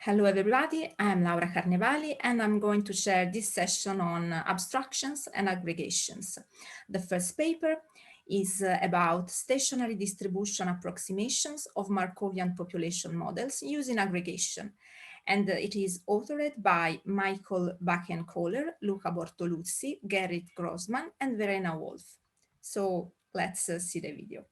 Hello everybody, I'm Laura Carnevali and I'm going to share this session on abstractions and aggregations. The first paper is about stationary distribution approximations of Markovian population models using aggregation. And it is authored by Michael Bakken-Kohler, Luca Bortoluzzi, Gerrit Grossman, and Verena Wolf. So let's see the video.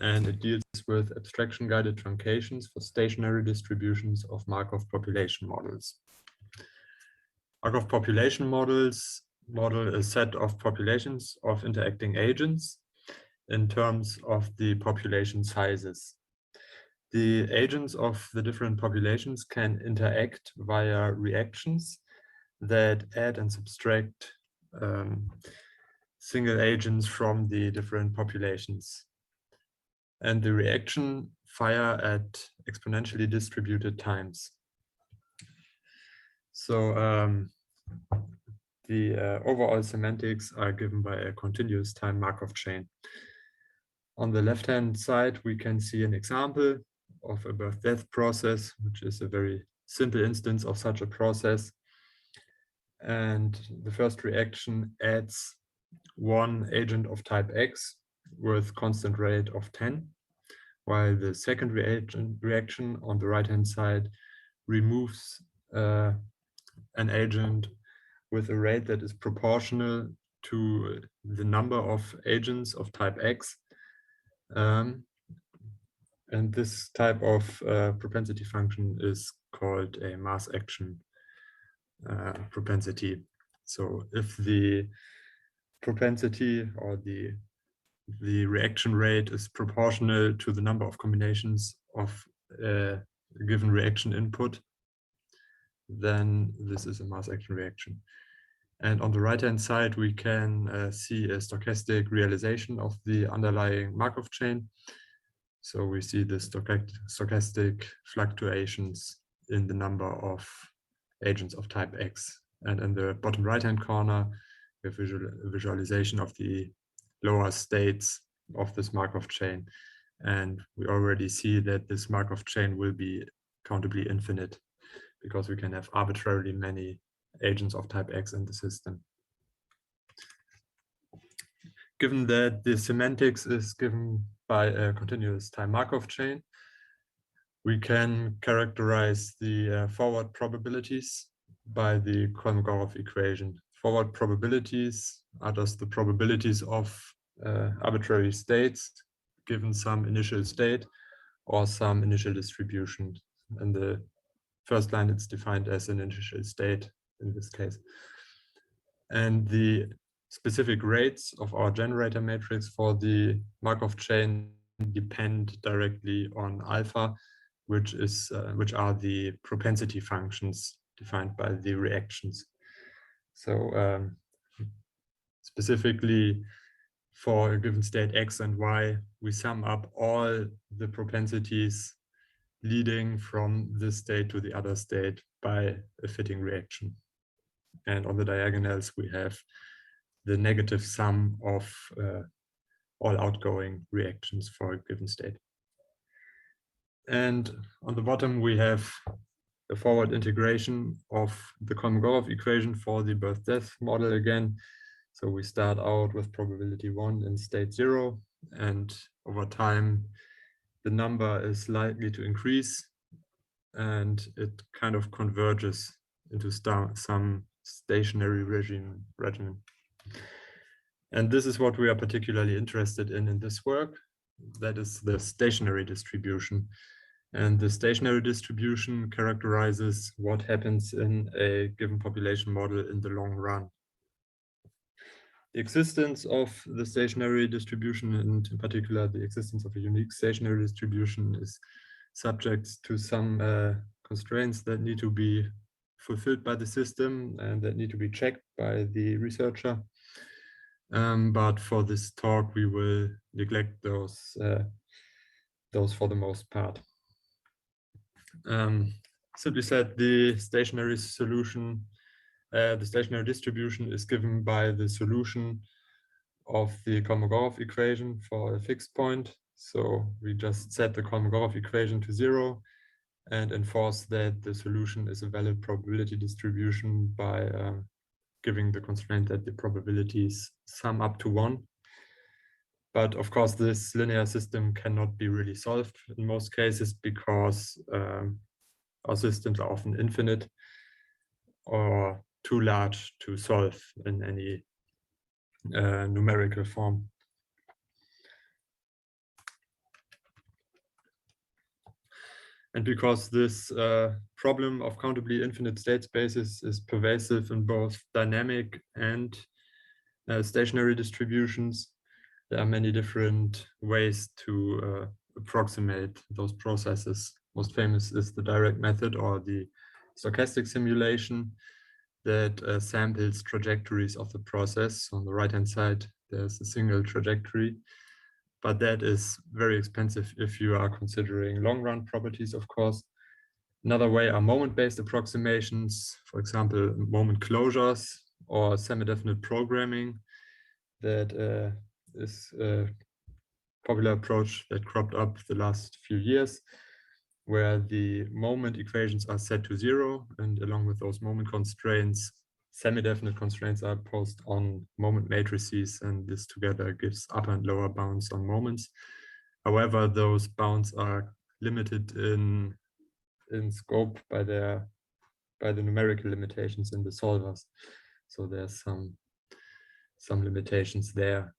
And it deals with abstraction-guided truncations for stationary distributions of Markov population models. Markov population models model a set of populations of interacting agents in terms of the population sizes. The agents of the different populations can interact via reactions that add and subtract single agents from the different populations. And the reaction fire at exponentially distributed times. So the overall semantics are given by a continuous time Markov chain. On the left-hand side, we can see an example of a birth-death process, which is a very simple instance of such a process. And the first reaction adds one agent of type X with constant rate of 10, while the second reaction on the right-hand side removes an agent with a rate that is proportional to the number of agents of type X. And this type of propensity function is called a mass action propensity. So if the propensity or the reaction rate is proportional to the number of combinations of a given reaction input, then this is a mass action reaction. And on the right-hand side, we can see a stochastic realization of the underlying Markov chain. So we see the stochastic fluctuations in the number of agents of type X. And in the bottom right-hand corner, we have visualization of the lower states of this Markov chain. And we already see that this Markov chain will be countably infinite because we can have arbitrarily many agents of type X in the system. Given that the semantics is given by a continuous time Markov chain, we can characterize the forward probabilities by the Chronograph equation. Forward probabilities are just the probabilities of arbitrary states given some initial state or some initial distribution. In the first line, it's defined as an initial state in this case. And the specific rates of our generator matrix for the Markov chain depend directly on alpha, which are the propensity functions defined by the reactions. So specifically for a given state X and Y, we sum up all the propensities leading from this state to the other state by a fitting reaction. And on the diagonals, we have the negative sum of all outgoing reactions for a given state. And on the bottom, we have the forward integration of the Kolmogorov equation for the birth-death model again. So we start out with probability 1 in state 0, and over time, the number is likely to increase, and it kind of converges into some stationary regimen. And this is what we are particularly interested in this work. That is the stationary distribution. And the stationary distribution characterizes what happens in a given population model in the long run. The existence of the stationary distribution, and in particular the existence of a unique stationary distribution, is subject to some constraints that need to be fulfilled by the system and that need to be checked by the researcher. But for this talk, we will neglect those for the most part. Simply said, the stationary solution, the stationary distribution is given by the solution of the Kolmogorov equation for a fixed point. So we just set the Kolmogorov equation to 0 and enforce that the solution is a valid probability distribution by giving the constraint that the probabilities sum up to 1. But of course, this linear system cannot be really solved in most cases because our systems are often infinite or too large to solve in any numerical form. And because this problem of countably infinite state spaces is pervasive in both dynamic and stationary distributions, there are many different ways to approximate those processes. Most famous is the direct method or the stochastic simulation that samples trajectories of the process. On the right-hand side, there's a single trajectory, but that is very expensive if you are considering long-run properties, of course. Another way are moment-based approximations, for example, moment closures or semi-definite programming. That is a popular approach that cropped up the last few years, where the moment equations are set to 0, and along with those moment constraints, semi-definite constraints are posed on moment matrices, and this together gives upper and lower bounds on moments. However, those bounds are limited in scope by the numerical limitations in the solvers. So there's some limitations there.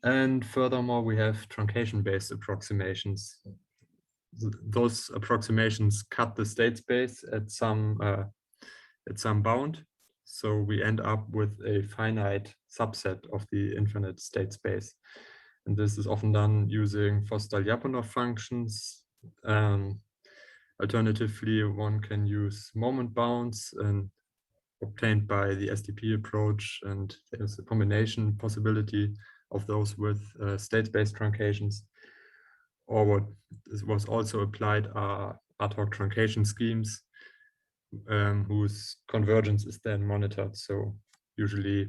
And furthermore, we have truncation-based approximations. Those approximations cut the state space at some bound. So we end up with a finite subset of the infinite state space. And this is often done using Forstall-Lyapunov functions. Alternatively, one can use moment bounds and obtained by the SDP approach, and there's a combination possibility of those with state-based truncations. Or what was also applied are ad hoc truncation schemes whose convergence is then monitored. So usually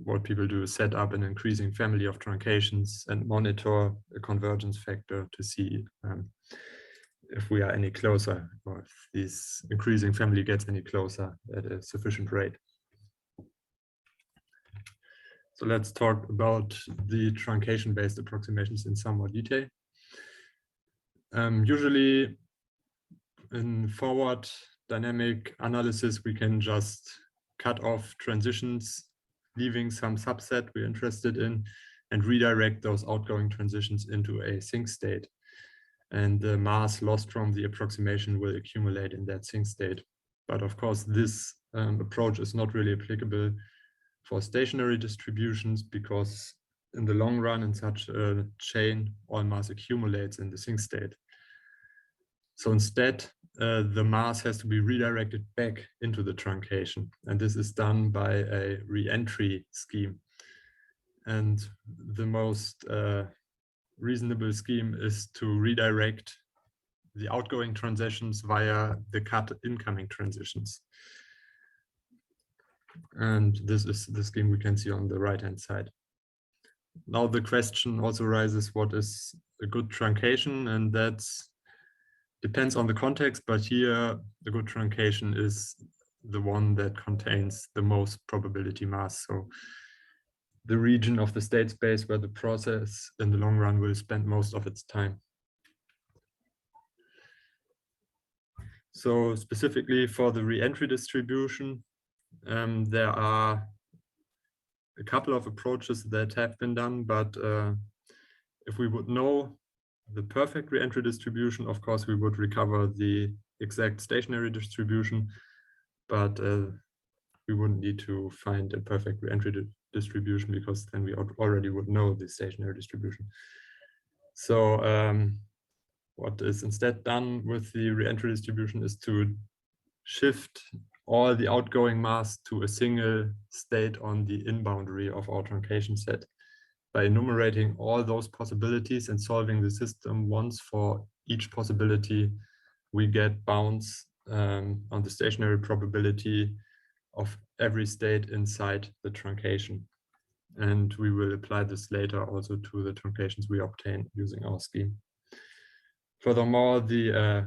what people do is set up an increasing family of truncations and monitor a convergence factor to see if we are any closer, or if this increasing family gets any closer at a sufficient rate. So let's talk about the truncation-based approximations in some more detail. Usually in forward dynamic analysis, we can just cut off transitions, leaving some subset we're interested in, and redirect those outgoing transitions into a sinc state. And the mass lost from the approximation will accumulate in that sinc state. But of course, this approach is not really applicable for stationary distributions, because in the long run in such a chain, all mass accumulates in the sinc state. So instead, the mass has to be redirected back into the truncation. And this is done by a re-entry scheme. And the most reasonable scheme is to redirect the outgoing transitions via the cut incoming transitions. And this is the scheme we can see on the right-hand side. Now the question also arises, what is a good truncation? And that depends on the context, but here the good truncation is the one that contains the most probability mass. So the region of the state space where the process in the long run will spend most of its time. So specifically for the re-entry distribution, there are a couple of approaches that have been done, but if we would know the perfect re-entry distribution, of course, we would recover the exact stationary distribution, but we wouldn't need to find a perfect re-entry distribution, because then we already would know the stationary distribution. So what is instead done with the re-entry distribution is to shift all the outgoing mass to a single state on the in boundary of our truncation set. by enumerating all those possibilities and solving the system once for each possibility, we get bounds on the stationary probability of every state inside the truncation. And we will apply this later also to the truncations we obtain using our scheme. Furthermore, the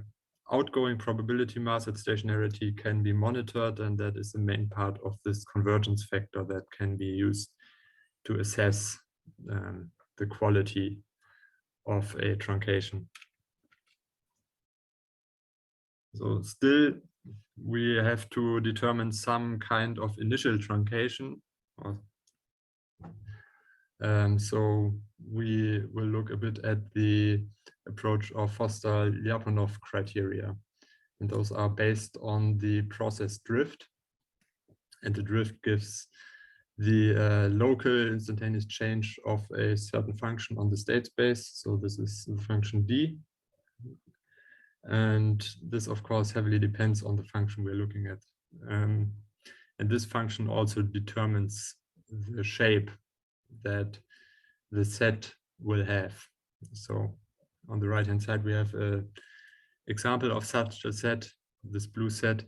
outgoing probability mass at stationarity can be monitored, and that is the main part of this convergence factor that can be used to assess the quality of a truncation. So still, we have to determine some kind of initial truncation. So we will look a bit at the approach of Foster-Lyapunov criteria. And those are based on the process drift. And the drift gives the local instantaneous change of a certain function on the state space. So this is the function d. And this, of course, heavily depends on the function we're looking at. And this function also determines the shape that the set will have. So on the right-hand side, we have an example of such a set, this blue set,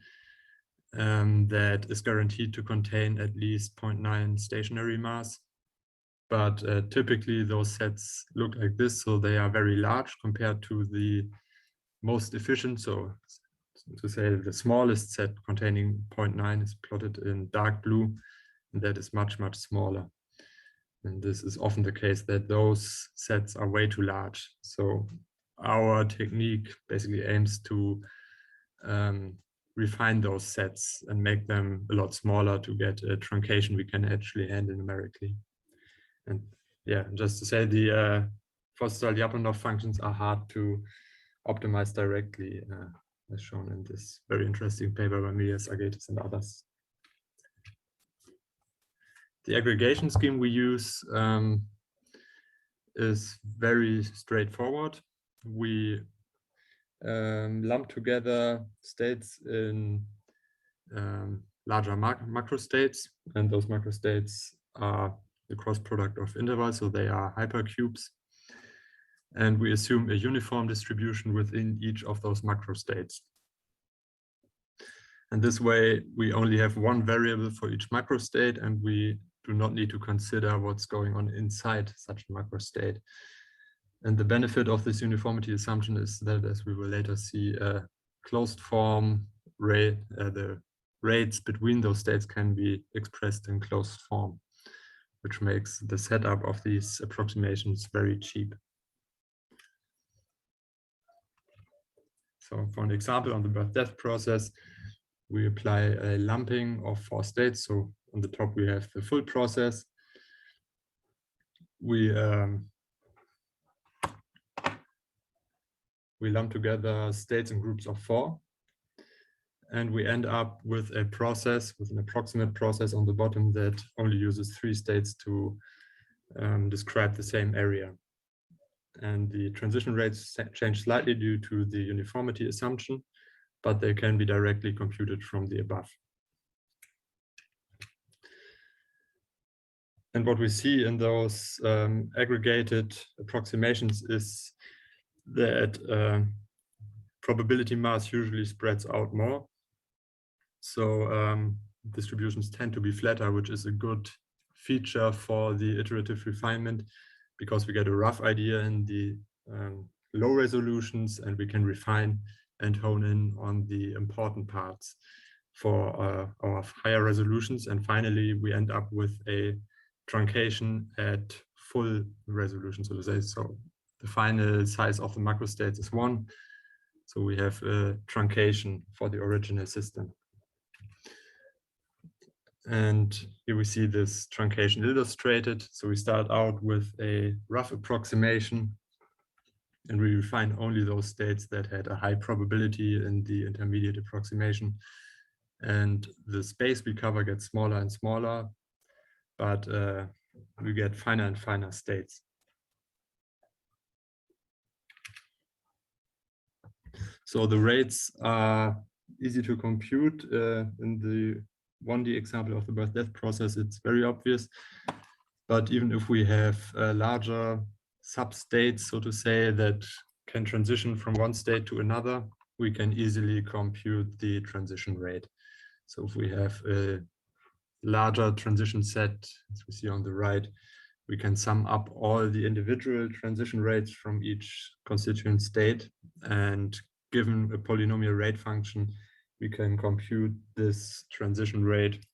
that is guaranteed to contain at least 0.9 stationary mass. But typically those sets look like this, so they are very large compared to the most efficient. So to say the smallest set containing 0.9 is plotted in dark blue, and that is much, much smaller. And this is often the case that those sets are way too large. So our technique basically aims to refine those sets and make them a lot smaller to get a truncation we can actually handle numerically. And yeah, just to say, the Foster-Lyapunov functions are hard to optimize directly, as shown in this very interesting paper by Milias, Agatis, and others. The aggregation scheme we use is very straightforward. We lump together states in larger macro states, and those macro states are the cross product of intervals, so they are hypercubes. And we assume a uniform distribution within each of those macro states. And this way, we only have one variable for each macro state, and we do not need to consider what's going on inside such a macro state. And the benefit of this uniformity assumption is that, as we will later see, a closed form rate, the rates between those states can be expressed in closed form, which makes the setup of these approximations very cheap. So for an example on the birth-death process, we apply a lumping of 4 states. So on the top, we have the full process. We lump together states in groups of 4. And we end up with a process, with an approximate process on the bottom that only uses 3 states to describe the same area. And the transition rates change slightly due to the uniformity assumption, but they can be directly computed from the above. And what we see in those aggregated approximations is that probability mass usually spreads out more. So distributions tend to be flatter, which is a good feature for the iterative refinement, because we get a rough idea in the low resolutions, and we can refine and hone in on the important parts for our higher resolutions. And finally, we end up with a truncation at full resolution, so to say. So the final size of the macro states is 1. So we have a truncation for the original system. And here we see this truncation illustrated. So we start out with a rough approximation, and we refine only those states that had a high probability in the intermediate approximation. And the space we cover gets smaller and smaller, but we get finer and finer states. So the rates are easy to compute. In the 1D example of the birth-death process, it's very obvious. But even if we have larger substates, so to say, that can transition from one state to another, we can easily compute the transition rate. So if we have a larger transition set, as we see on the right, we can sum up all the individual transition rates from each constituent state. And given a polynomial rate function, we can compute this transition rate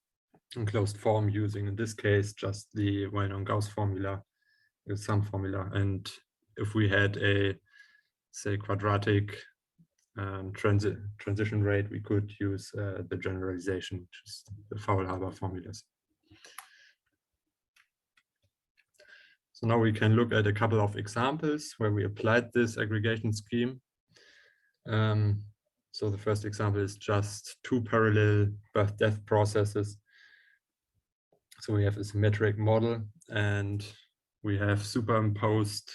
in closed form using, in this case, just the well-known Gauss formula, the sum formula. And if we had a, say, quadratic transition rate, we could use the generalization, which is the Faulhaber formulas. So now we can look at a couple of examples where we applied this aggregation scheme. So the first example is just two parallel birth-death processes. So we have a symmetric model and we have superimposed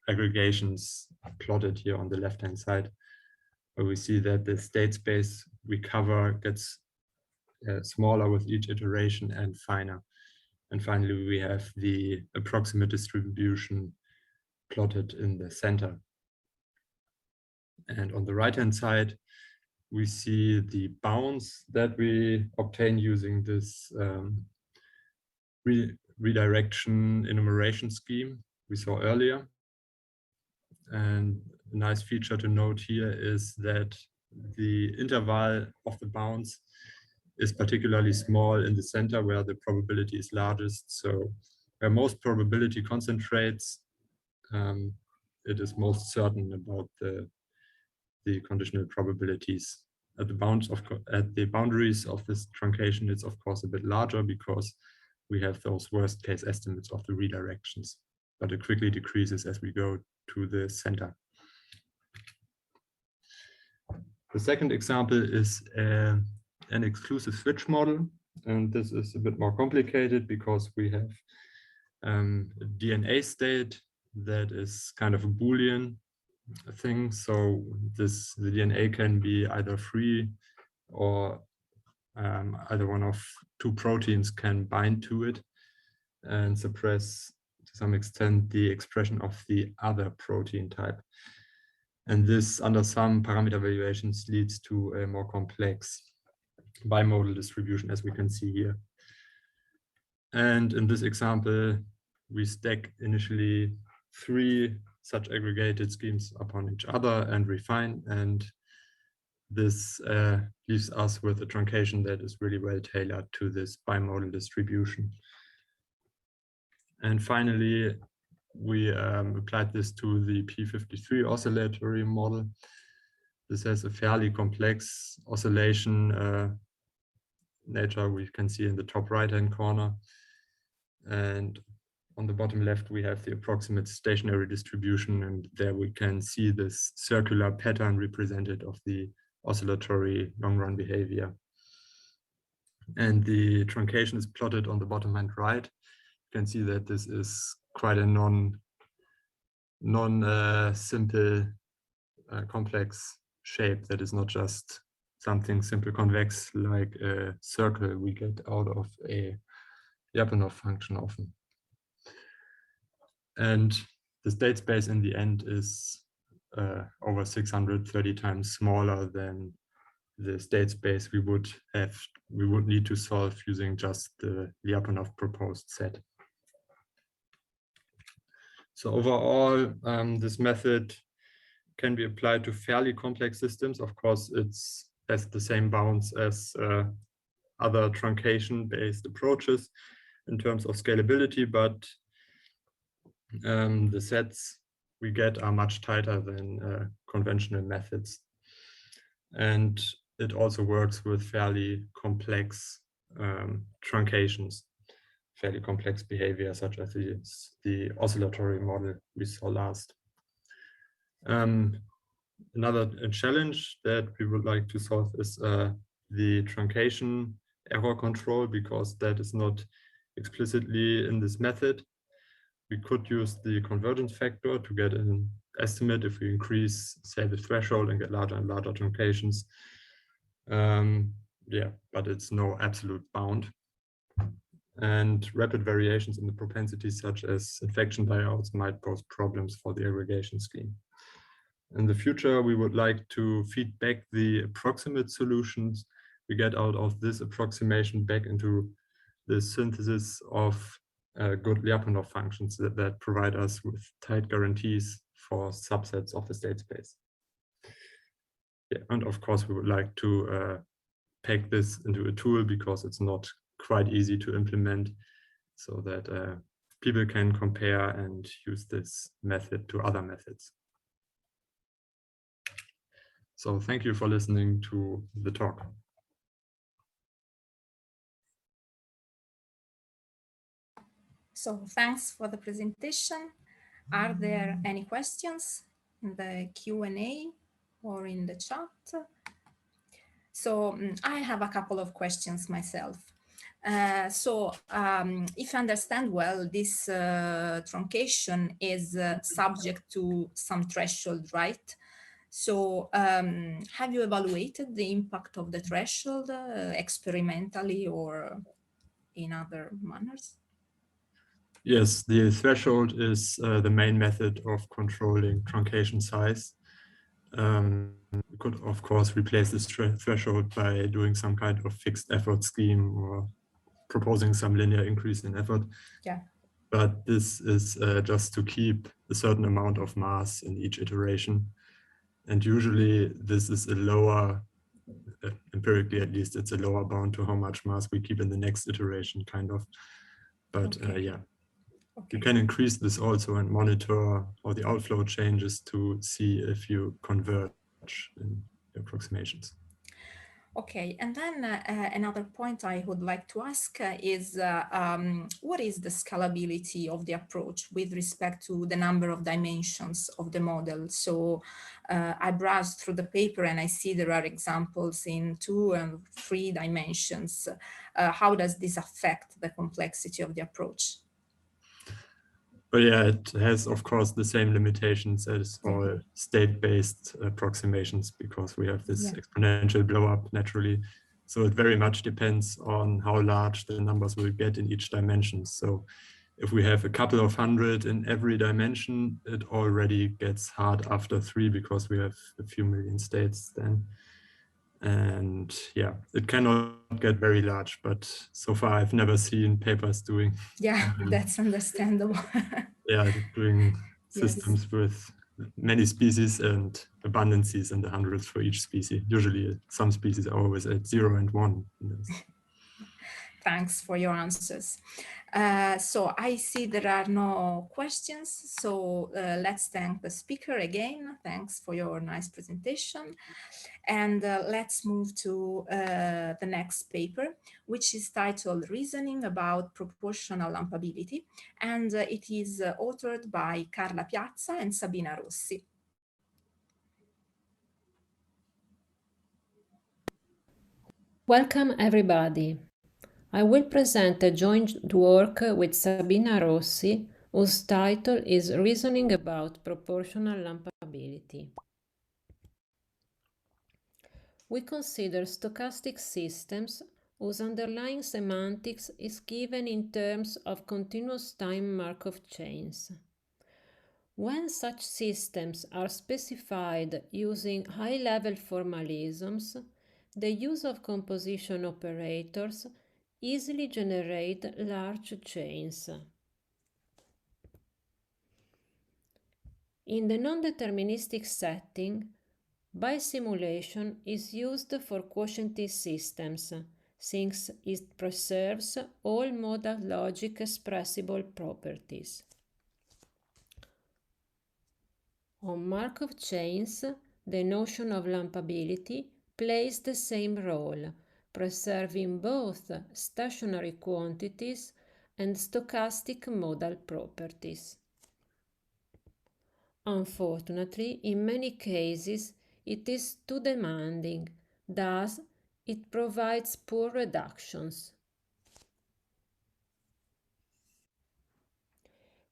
aggregations plotted here on the left-hand side, where we see that the state space we cover gets smaller with each iteration and finer. And finally, we have the approximate distribution plotted in the center. And on the right-hand side, we see the bounds that we obtain using this redirection enumeration scheme we saw earlier. And a nice feature to note here is that the interval of the bounds is particularly small in the center where the probability is largest. So where most probability concentrates, it is most certain about the conditional probabilities. At the boundaries of this truncation, it's of course a bit larger because we have those worst case estimates of the redirections, but it quickly decreases as we go to the center. The second example is an exclusive switch model. And this is a bit more complicated because we have a DNA state that is kind of a Boolean thing. So the DNA can be either free or either one of two proteins can bind to it and suppress to some extent the expression of the other protein type. And this, under some parameter valuations, leads to a more complex bimodal distribution, as we can see here. And in this example, we stack initially 3 such aggregated schemes upon each other and refine. And this leaves us with a truncation that is really well tailored to this bimodal distribution. And finally, we applied this to the P53 Oscillatory Model. This has a fairly complex oscillation nature we can see in the top right-hand corner. And on the bottom left, we have the approximate stationary distribution, and there we can see this circular pattern represented of the oscillatory long-run behavior. And the truncation is plotted on the bottom hand right. You can see that this is quite a non-simple complex shape that is not just something simple convex like a circle we get out of a Lyapunov function often. And the state space in the end is over 630 times smaller than the state space we would need to solve using just the Lyapunov proposed set. So overall, this method can be applied to fairly complex systems. Of course, it has the same bounds as other truncation-based approaches in terms of scalability, but the sets we get are much tighter than conventional methods. And it also works with fairly complex truncations, fairly complex behavior, such as the oscillatory model we saw last. Another challenge that we would like to solve is the truncation error control, because that is not explicitly in this method. We could use the convergence factor to get an estimate if we increase, say, the threshold and get larger and larger truncations. Yeah, but it's no absolute bound. and rapid variations in the propensity, such as infection buyouts, might pose problems for the aggregation scheme. In the future, we would like to feed back the approximate solutions we get out of this approximation back into the synthesis of good Lyapunov functions that provide us with tight guarantees for subsets of the state space. Yeah, and of course, we would like to pack this into a tool because it's not quite easy to implement, so that people can compare and use this method to other methods. So thank you for listening to the talk. So thanks for the presentation. Are there any questions in the Q&A or in the chat? So I have a couple of questions myself. If I understand well, this truncation is subject to some threshold, right? So have you evaluated the impact of the threshold experimentally or in other manners? Yes, the threshold is the main method of controlling truncation size. We could, of course, replace this threshold by doing some kind of fixed effort scheme or proposing some linear increase in effort. Yeah. But this is just to keep a certain amount of mass in each iteration. And usually this is a lower, empirically at least, it's a lower bound to how much mass we keep in the next iteration, kind of. But Okay. yeah. Okay. You can increase this also and monitor how the outflow changes to see if you converge in the approximations. Okay, and then another point I would like to ask is what is the scalability of the approach with respect to the number of dimensions of the model? So I browsed through the paper and I see there are examples in 2 and 3 dimensions. How does this affect the complexity of the approach? But yeah, it has, of course, the same limitations as all state-based approximations, because we have this exponential blow-up naturally. So it very much depends on how large the numbers will get in each dimension. So if we have a couple of hundred in every dimension, it already gets hard after 3 because we have a few million states then. And yeah, it cannot get very large, but so far I've never seen papers doing. Yeah, that's understandable. Yeah, doing systems with many species and abundances in the hundreds for each species. Usually some species are always at 0 and 1. Thanks for your answers. So I see there are no questions. So let's thank the speaker again. Thanks for your nice presentation. And let's move to the next paper, which is titled Reasoning about Proportional Lumpability. And it is authored by Carla Piazza and Sabina Rossi. Welcome, everybody. I will present a joint work with Sabina Rossi, whose title is Reasoning about Proportional Lumpability. We consider stochastic systems whose underlying semantics is given in terms of continuous time Markov chains. When such systems are specified using high-level formalisms, the use of composition operators easily generate large chains. In the non-deterministic setting, bisimulation is used for quotient systems, since it preserves all modal logic expressible properties. On Markov chains, the notion of lumpability plays the same role, preserving both stationary quantities and stochastic modal properties. Unfortunately, in many cases, it is too demanding, thus it provides poor reductions.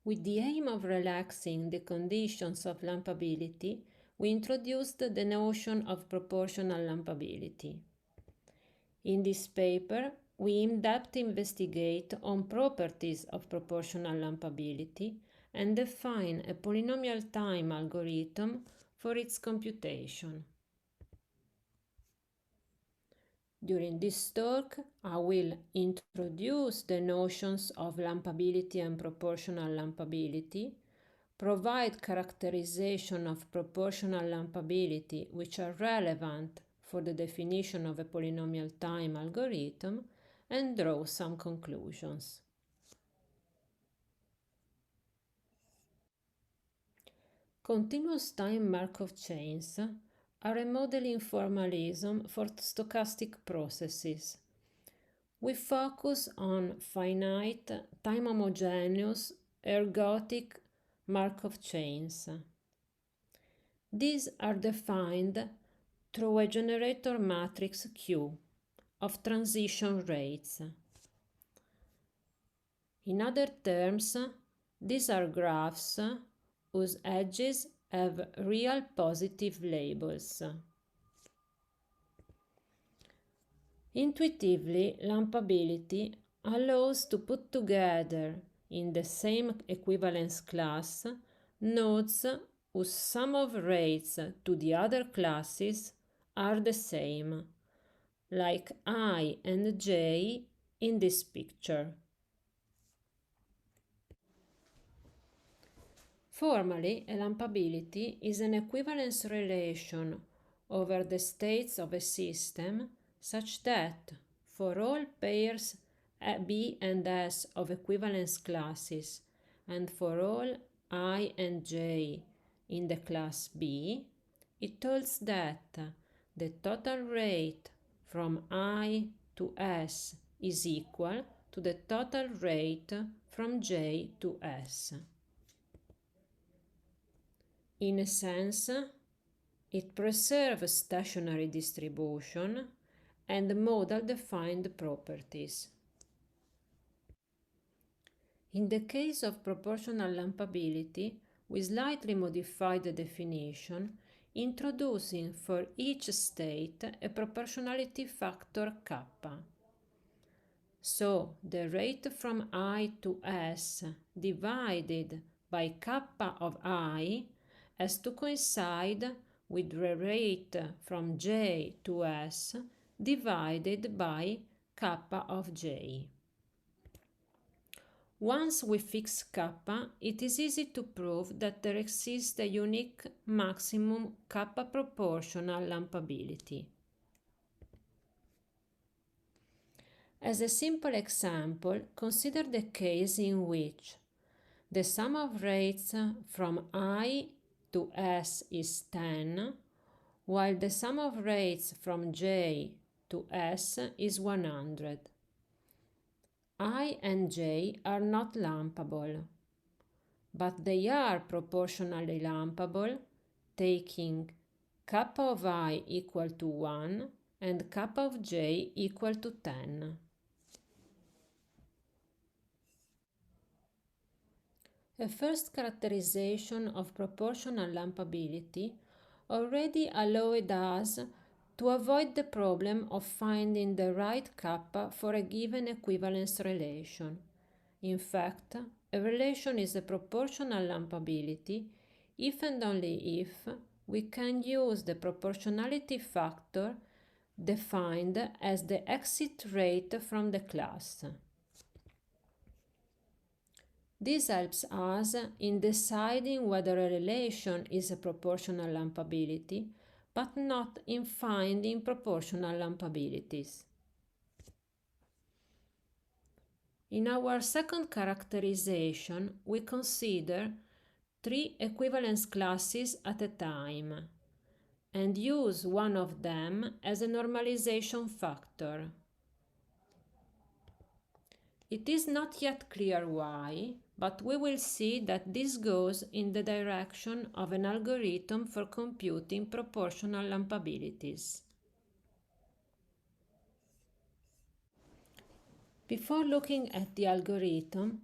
With the aim of relaxing the conditions of lumpability, we introduced the notion of proportional lumpability. In this paper, we in-depth investigate on properties of proportional lumpability and define a polynomial time algorithm for its computation. During this talk, I will introduce the notions of lumpability and proportional lumpability, provide characterization of proportional lumpability which are relevant for the definition of a polynomial time algorithm, and draw some conclusions. Continuous time Markov chains are a modeling formalism for stochastic processes. We focus on finite, time-homogeneous, ergodic Markov chains. These are defined through a generator matrix Q of transition rates. In other terms, these are graphs whose edges have real positive labels. Intuitively, lumpability allows to put together in the same equivalence class nodes whose sum of rates to the other classes are the same, like I and J in this picture. Formally, a lumpability is an equivalence relation over the states of a system such that for all pairs B and S of equivalence classes and for all I and J in the class B, it holds that the total rate from I to S is equal to the total rate from J to S. In a sense, it preserves stationary distribution and modal-defined properties. In the case of proportional lumpability, we slightly modify the definition, introducing for each state a proportionality factor kappa. So, the rate from I to S divided by kappa of I has to coincide with the rate from J to S divided by kappa of J. Once we fix kappa, it is easy to prove that there exists a unique maximum kappa proportional lumpability. As a simple example, consider the case in which the sum of rates from I to S is 10, while the sum of rates from J to S is 100. I and J are not lumpable, but they are proportionally lumpable, taking kappa of I equal to 1 and kappa of J equal to 10. A first characterization of proportional lumpability already allowed us to avoid the problem of finding the right kappa for a given equivalence relation. In fact, a relation is a proportional lumpability if and only if we can use the proportionality factor defined as the exit rate from the class. This helps us in deciding whether a relation is a proportional lumpability, but not in finding proportional lumpabilities. In our second characterization, we consider 3 equivalence classes at a time and use one of them as a normalization factor. It is not yet clear why, but we will see that this goes in the direction of an algorithm for computing proportional lumpabilities. Before looking at the algorithm,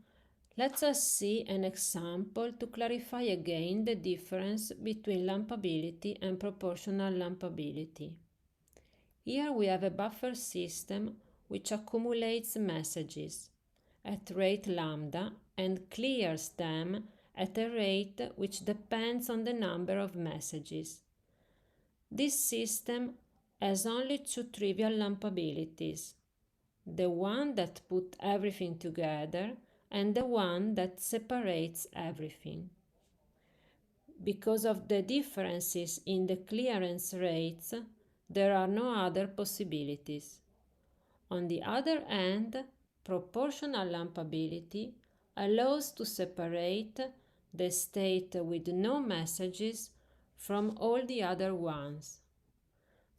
let us see an example to clarify again the difference between lumpability and proportional lumpability. Here we have a buffer system which accumulates messages at rate lambda and clears them at a rate which depends on the number of messages. This system has only two trivial lumpabilities, the one that puts everything together and the one that separates everything. Because of the differences in the clearance rates, there are no other possibilities. On the other hand, proportional lumpability allows to separate the state with no messages from all the other ones,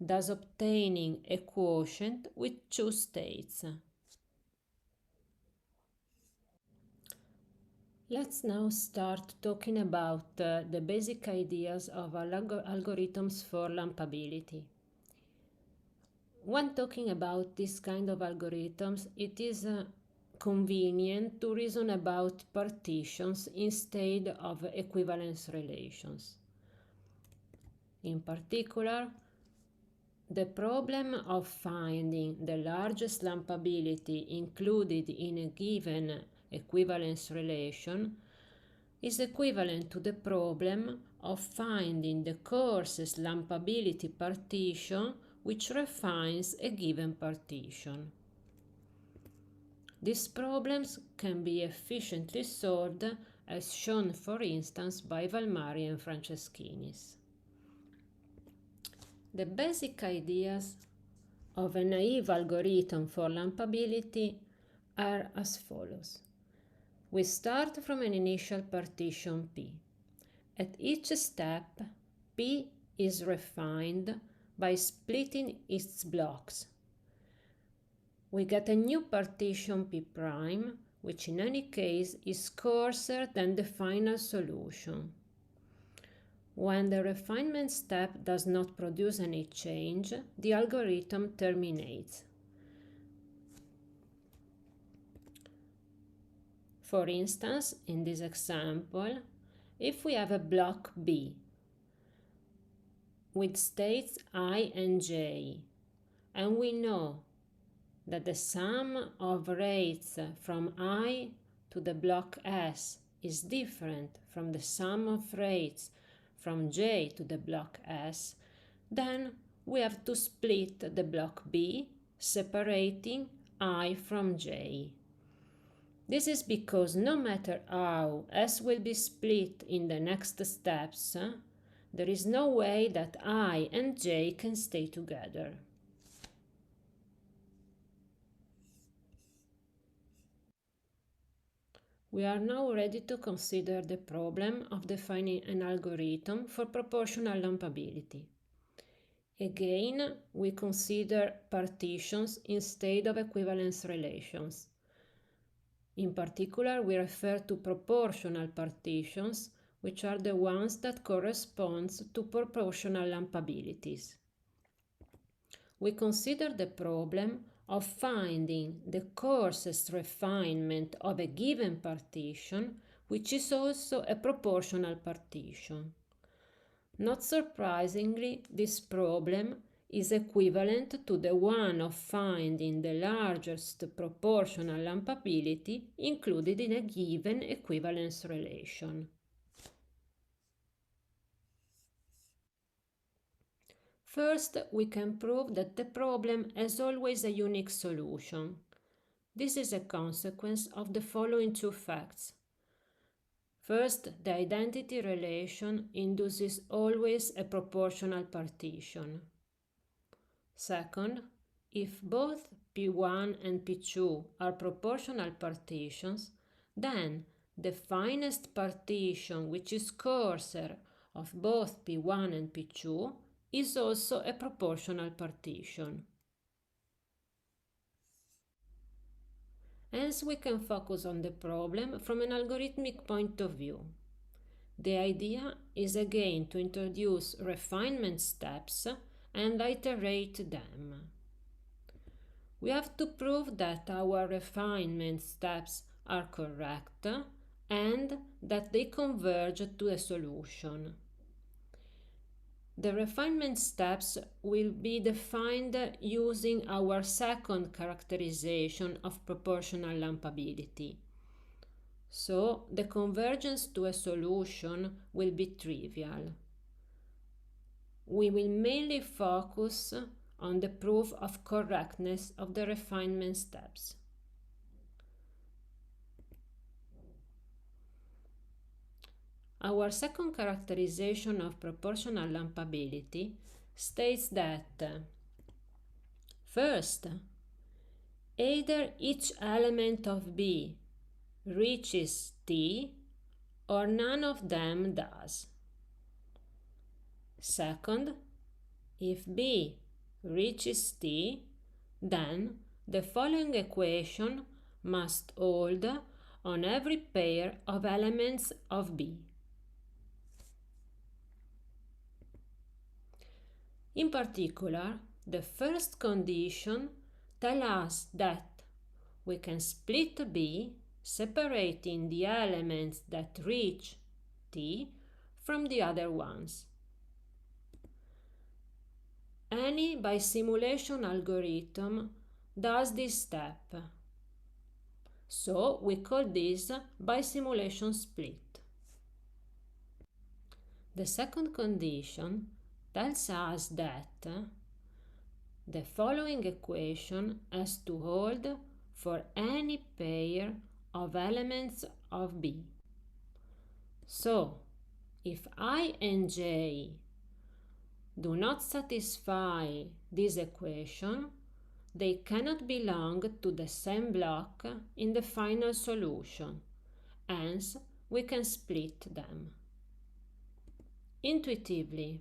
thus obtaining a quotient with two states. Let's now start talking about the basic ideas of algorithms for lumpability. When talking about this kind of algorithms, it is convenient to reason about partitions instead of equivalence relations. In particular, the problem of finding the largest lumpability included in a given equivalence relation is equivalent to the problem of finding the coarsest lumpability partition which refines a given partition. These problems can be efficiently solved, as shown for instance by Valmari and Franceschinis. The basic ideas of a naive algorithm for lumpability are as follows. We start from an initial partition P. At each step, P is refined by splitting its blocks. We get a new partition P', which in any case is coarser than the final solution. When the refinement step does not produce any change, the algorithm terminates. For instance, in this example, if we have a block B with states I and j, and we know that the sum of rates from I to the block S is different from the sum of rates from j to the block S, then we have to split the block B, separating I from j. This is because no matter how S will be split in the next steps, there is no way that I and j can stay together. We are now ready to consider the problem of defining an algorithm for proportional lumpability. Again, we consider partitions instead of equivalence relations. In particular, we refer to proportional partitions, which are the ones that correspond to proportional lumpabilities. We consider the problem of finding the coarsest refinement of a given partition, which is also a proportional partition. Not surprisingly, this problem is equivalent to the one of finding the largest proportional lumpability included in a given equivalence relation. First, we can prove that the problem has always a unique solution. This is a consequence of the following two facts. First, the identity relation induces always a proportional partition. Second, if both P1 and P2 are proportional partitions, then the finest partition, which is coarser of both P1 and P2, is also a proportional partition. Hence, we can focus on the problem from an algorithmic point of view. The idea is again to introduce refinement steps and iterate them. We have to prove that our refinement steps are correct and that they converge to a solution. the refinement steps will be defined using our second characterization of proportional lumpability. So the convergence to a solution will be trivial. We will mainly focus on the proof of correctness of the refinement steps. Our second characterization of proportional lumpability states that first, either each element of B reaches T or none of them does. Second, if B reaches T, then the following equation must hold on every pair of elements of B. In particular, the first condition tells us that we can split B separating the elements that reach T from the other ones. Any bisimulation algorithm does this step, so we call this bisimulation split. The second condition tells us that the following equation has to hold for any pair of elements of B. So, if I and J do not satisfy this equation, they cannot belong to the same block in the final solution, hence we can split them. Intuitively,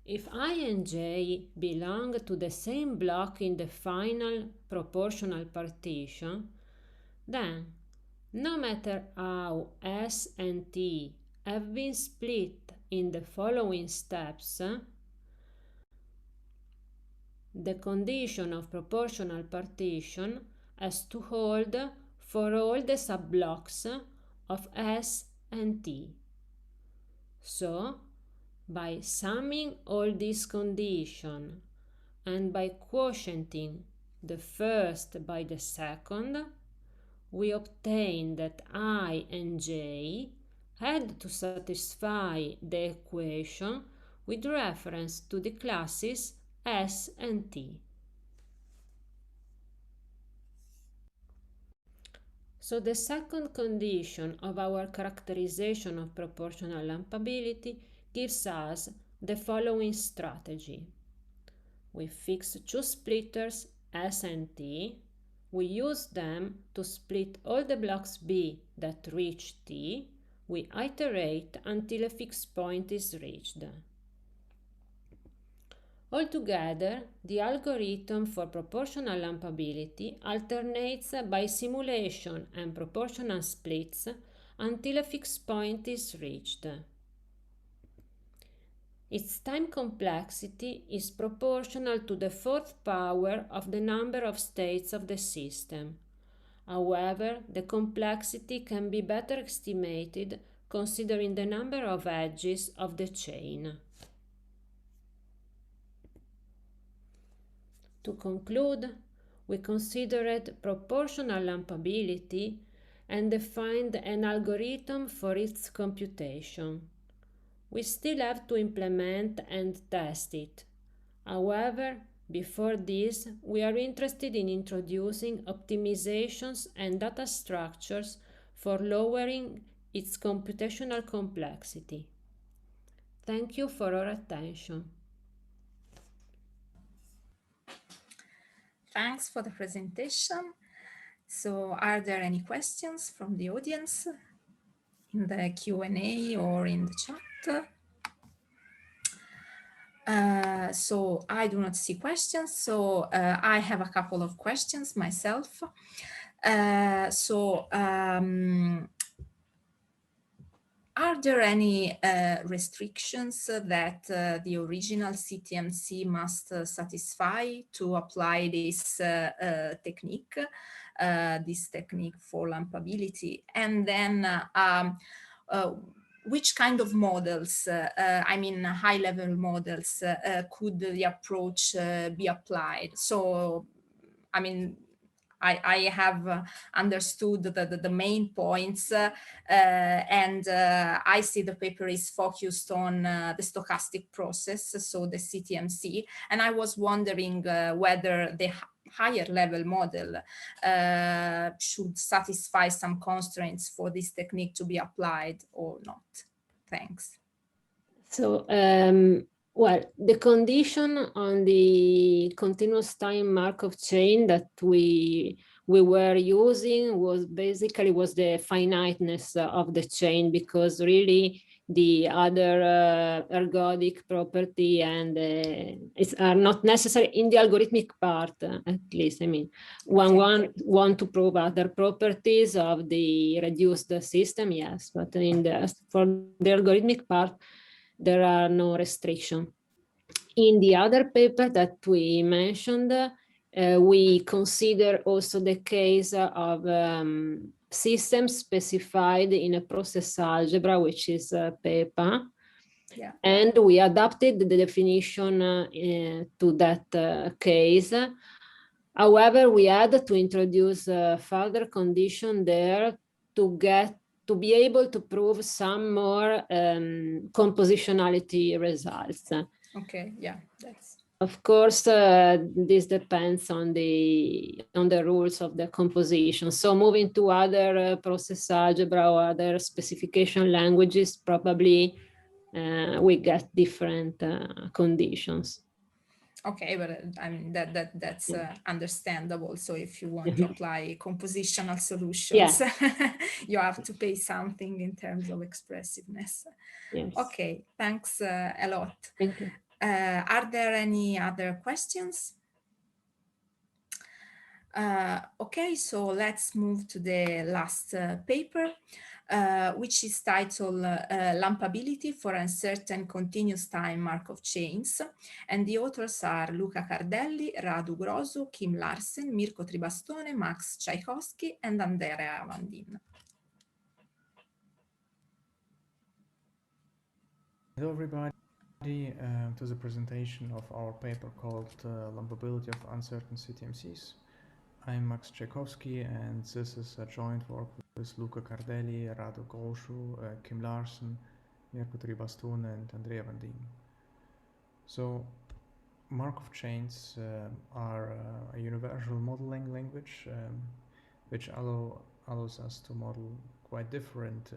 if I and J belong to the same block in the final proportional partition, then no matter how S and T have been split in the following steps, the condition of proportional partition has to hold for all the subblocks of S and T. So, by summing all these conditions and by quotienting the first by the second, we obtain that I and J had to satisfy the equation with reference to the classes S and T. So the second condition of our characterization of proportional lumpability gives us the following strategy. We fix two splitters S and T. We use them to split all the blocks B that reach T. We iterate until a fixed point is reached. Altogether, the algorithm for proportional lumpability alternates bisimulation and proportional splits until a fixed point is reached. Its time complexity is proportional to the fourth power of the number of states of the system. However, the complexity can be better estimated considering the number of edges of the chain. To conclude, we considered proportional lumpability and defined an algorithm for its computation. We still have to implement and test it. However, before this, we are interested in introducing optimizations and data structures for lowering its computational complexity. Thank you for your attention. Thanks for the presentation. So are there any questions from the audience in the Q&A or in the chat? So I do not see questions, so I have a couple of questions myself. Are there any restrictions that the original Ctmc must satisfy to apply this technique for lumpability? And then which kind of models, I mean high-level models, could the approach be applied? So, I mean, I have understood the main points, and I see the paper is focused on the stochastic process, so the Ctmc, and I was wondering whether the higher level model should satisfy some constraints for this technique to be applied or not. Thanks. So, well, the condition on the continuous time Markov chain that we were using was basically the finiteness of the chain, because really the other ergodic property and are not necessary in the algorithmic part, at least. I mean, one want to prove other properties of the reduced system, yes, but for the algorithmic part, there are no restrictions. In the other paper that we mentioned, we consider also the case of systems specified in a process algebra, which is PEPA. Yeah. And we adapted the definition to that case. However, we had to introduce further condition there to be able to prove some more compositionality results. Okay, yeah, that's. Of course, this depends on the rules of the composition. So moving to other process algebra or other specification languages, probably we get different conditions. Okay, but I mean that's understandable. So if you want to apply compositional solutions, you have to pay something in terms of expressiveness. Yes. Okay, thanks a lot. Thank you. Are there any other questions? Okay, so let's move to the last paper, which is titled Lumpability for Uncertain Continuous Time Markov Chains. And the authors are Luca Cardelli, Radu Grosu, Kim Larsen, Mirko Tribastone, Max Tchaikovsky, and Andrea Vandin. Hello everybody, to the presentation of our paper called Lumpability of Uncertain Ctmcs. I'm Max Tchaikovsky, and this is a joint work with Luca Cardelli, Radu Grosu, Kim Larsen, Mirko Tribastone, and Andrea Vandin. So, Markov chains are a universal modeling language which allows us to model quite different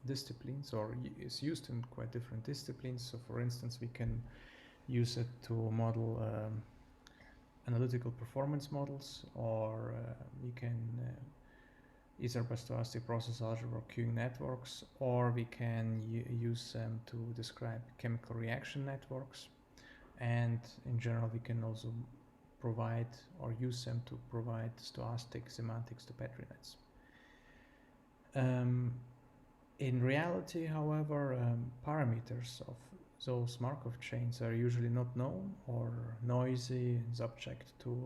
disciplines, or is used in quite different disciplines. So for instance, we can use it to model analytical performance models, or we can either by stochastic process algebra or queuing networks, or we can use them to describe chemical reaction networks. And in general, we can also provide or use them to provide stochastic semantics to Petri nets. In reality, however, parameters of those Markov chains are usually not known or noisy and subject to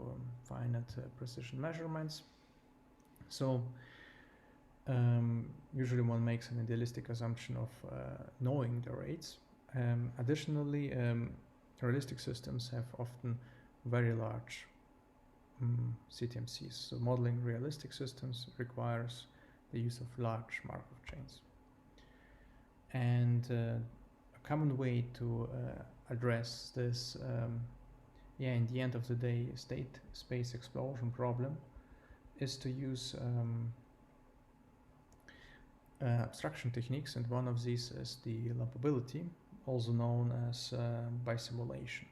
finite precision measurements. So usually one makes an idealistic assumption of knowing the rates. Additionally, realistic systems have often very large Ctmcs. So modeling realistic systems requires the use of large Markov chains. And a common way to address this, in the end of the day, state space explosion problem is to use abstraction techniques, and one of these is the lumpability, also known as bisimulation.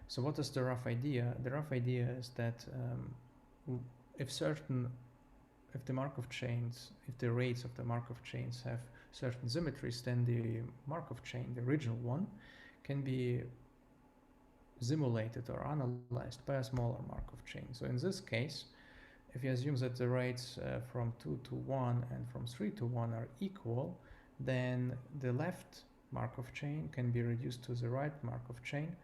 So what is the rough idea? The rough idea is that if the Markov chains, if the rates of the Markov chains have certain symmetries, then the Markov chain, the original one, can be simulated or analyzed by a smaller Markov chain. So in this case, if you assume that the rates from 2 to 1 and from 3 to 1 are equal, then the left Markov chain can be reduced to the right Markov chain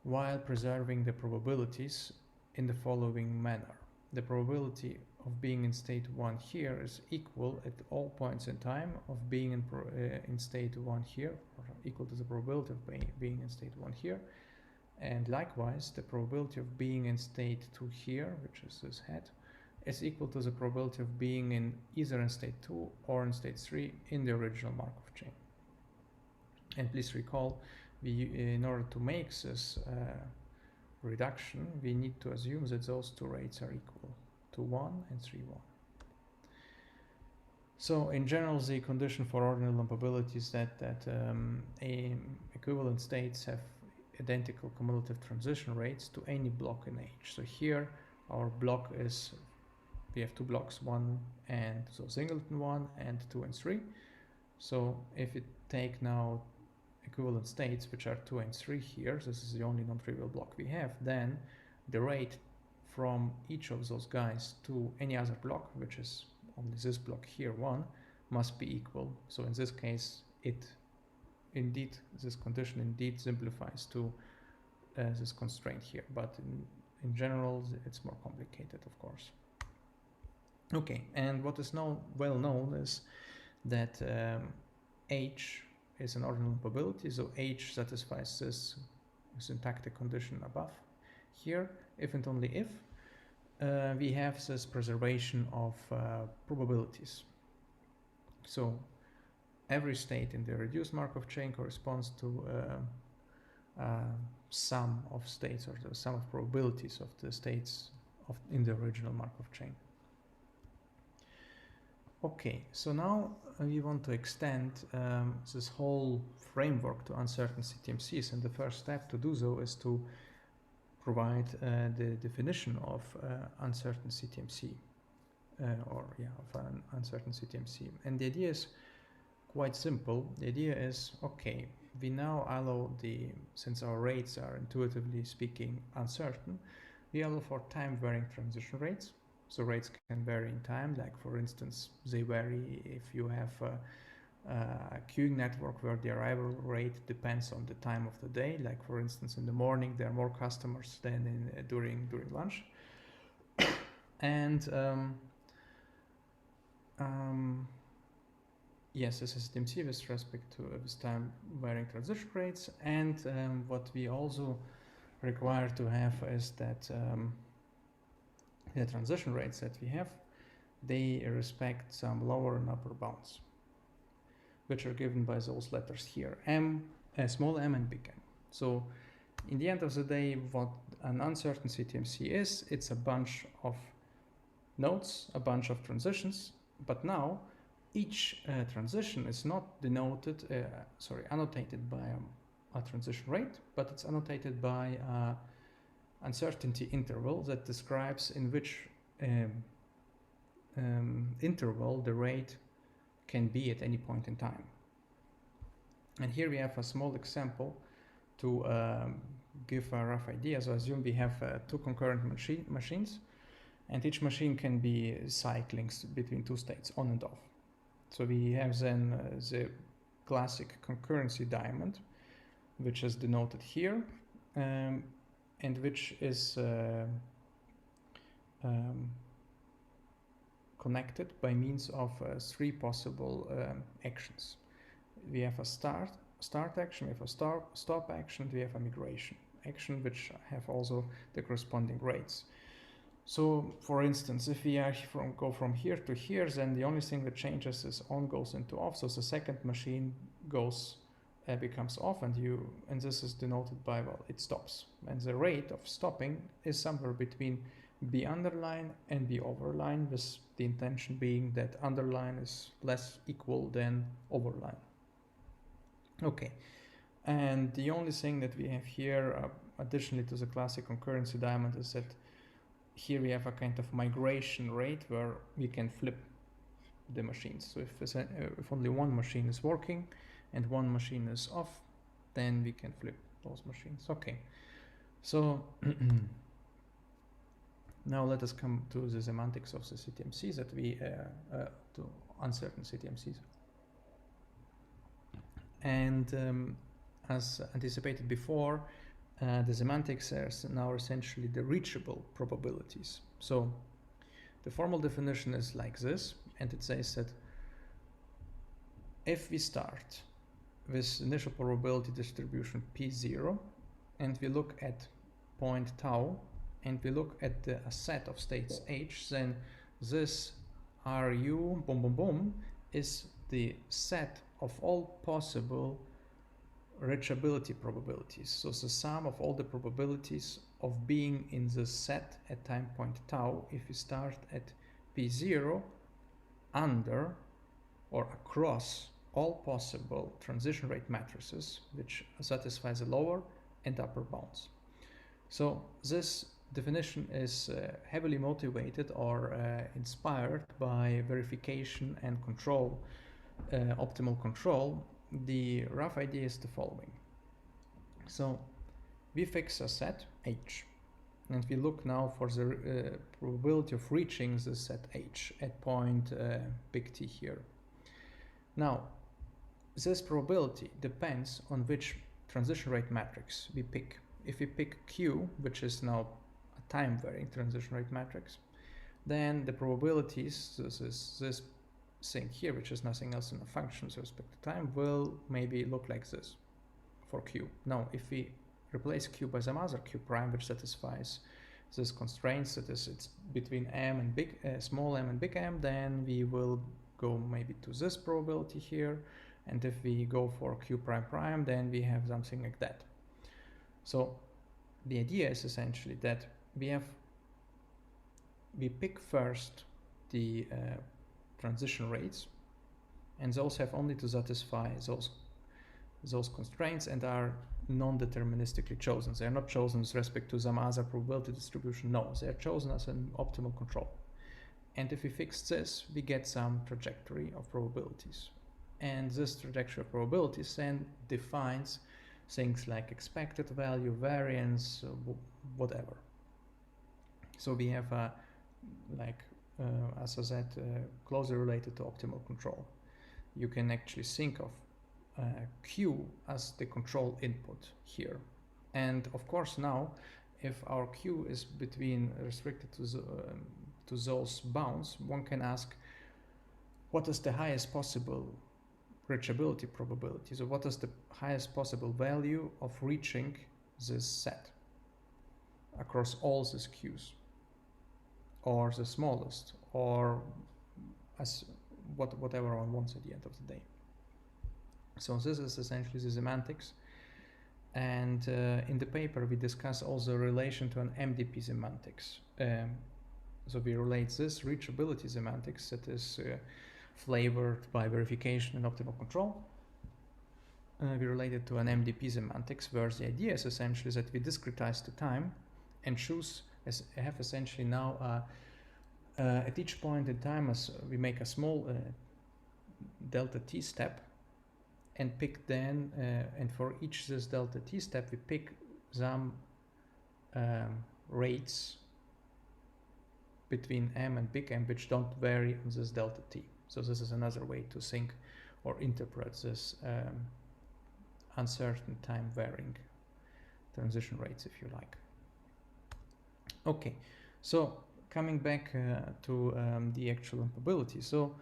while preserving the probabilities in the following manner. the probability of being in state 1 here is equal at all points in time of being in state 1 here, or equal to the probability of being in state 1 here. And likewise, the probability of being in state 2 here, which is this head, is equal to the probability of being in either in state 2 or in state 3 in the original Markov chain. And please recall, in order to make this reduction, we need to assume that those two rates are equal to 1 and 3, 1. So in general, the condition for ordinal lumpability is that equivalent states have identical cumulative transition rates to any block in H. So here our block is, we have two blocks, 1 and so singleton 1 and 2 and 3. So if we take now equivalent states, which are 2 and 3 here, this is the only non-trivial block we have, then the rate from each of those guys to any other block, which is only this block here, 1, must be equal. So in this case, this condition indeed simplifies to this constraint here, but in general, it's more complicated, of course. Okay, and what is now well known is that H is an ordinal lumpability, so H satisfies this syntactic condition above here, if and only if we have this preservation of probabilities. So every state in the reduced Markov chain corresponds to sum of states, or the sum of probabilities of the states in the original Markov chain. Okay, so now we want to extend this whole framework to uncertain Ctmcs, and the first step to do so is to provide the definition of uncertain Ctmc, of an uncertain Ctmc. And the idea is quite simple. The idea is, okay, we now allow since our rates are intuitively speaking uncertain, we allow for time varying transition rates. So rates can vary in time, like for instance, they vary if you have a queuing network where the arrival rate depends on the time of the day. Like for instance, in the morning, there are more customers than during lunch. And yes, this is Ctmc with respect to this time varying transition rates. And what we also require to have is that the transition rates that we have, they respect some lower and upper bounds, which are given by those letters here, small m and big M. So in the end of the day, what an uncertain Ctmc is, it's a bunch of nodes, a bunch of transitions, but now each transition is not annotated by a transition rate, but it's annotated by uncertainty interval that describes in which interval the rate can be at any point in time. And here we have a small example to give a rough idea. So assume we have two concurrent machines, and each machine can be cycling between two states, on and off. So we have then the classic concurrency diamond, which is denoted here, and which is connected by means of three possible actions. We have a start action, we have a stop action, we have a migration action, which have also the corresponding rates. So for instance, if we go from here to here, then the only thing that changes is on goes into off. So the second machine becomes off, and this is denoted by, well, it stops. And the rate of stopping is somewhere between B underline and B overline, with the intention being that underline is less equal than overline. Okay, and the only thing that we have here, additionally to the classic concurrency diamond, is that here we have a kind of migration rate where we can flip the machines. So if only one machine is working and one machine is off, then we can flip those machines. Okay, so now let us come to the semantics of the Ctmcs that to uncertain Ctmcs. And as anticipated before, the semantics are now essentially the reachable probabilities. So The formal definition is like this, and it says that if we start with initial probability distribution P0, and we look at point tau, and we look at a set of states H, then this RU boom boom boom is the set of all possible reachability probabilities. So the sum of all the probabilities of being in the set at time point tau if we start at P0 under or across all possible transition rate matrices which satisfy the lower and upper bounds. So this definition is heavily motivated or inspired by verification and control, optimal control. The rough idea is the following. So we fix a set H, and we look now for the probability of reaching the set H at point big T here. Now, this probability depends on which transition rate matrix we pick. If we pick Q, which is now a time-varying transition rate matrix, then the probabilities, this thing here, which is nothing else than a function with respect to time, will maybe look like this for Q. Now, if we replace Q by some other Q prime, which satisfies this constraints, that is, it's between m and big, small m and big M, then we will go maybe to this probability here. And if we go for Q prime prime, then we have something like that. So the idea is essentially that we pick first the transition rates, and those have only to satisfy those constraints and are non-deterministically chosen. They are not chosen with respect to some other probability distribution. No, they are chosen as an optimal control. And if we fix this, we get some trajectory of probabilities. And this trajectory of probabilities then defines things like expected value, variance, whatever. So we have as I said, closely related to optimal control. You can actually think of Q as the control input here. And of course now, if our Q is restricted to those bounds, one can ask, what is the highest possible reachability probability? So what is the highest possible value of reaching this set across all these Qs? Or the smallest, or as whatever one wants at the end of the day. So this is essentially the semantics. And in the paper, we discuss also relation to an Mdp semantics. So we relate this reachability semantics that is flavored by verification and optimal control. We relate it to an Mdp semantics, where the idea is essentially that we discretize the time and have essentially now at each point in time, as we make a small delta t step, and pick then, and for each this delta t step, we pick some rates between m and big M, which don't vary on this delta t. So this is another way to think or interpret this uncertain time varying transition rates, if you like. Okay, so coming back to the actual lumpability. So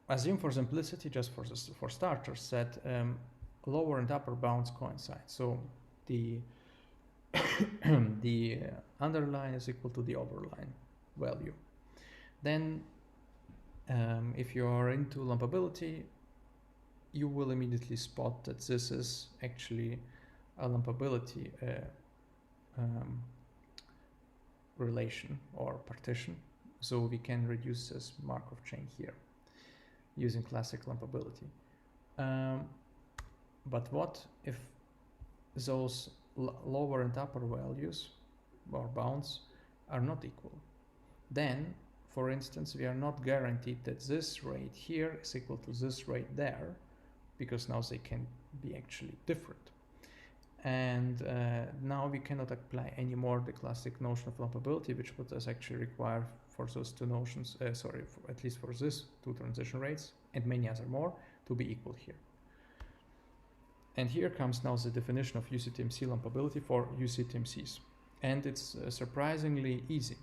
assume for simplicity, just for starters, that lower and upper bounds coincide. So the the underline is equal to the overline value. Then if you are into lumpability, you will immediately spot that this is actually a lumpability relation or partition. So we can reduce this Markov chain here using classic lumpability. But what if those lower and upper values or bounds are not equal? Then, for instance, we are not guaranteed that this rate here is equal to this rate there, because now they can be actually different. And now we cannot apply anymore the classic notion of lumpability, which would us actually require for those two notions, at least for this two transition rates and many other more, to be equal here. And here comes now the definition of UCTMC lumpability for UCTMCs. And it's surprisingly easy.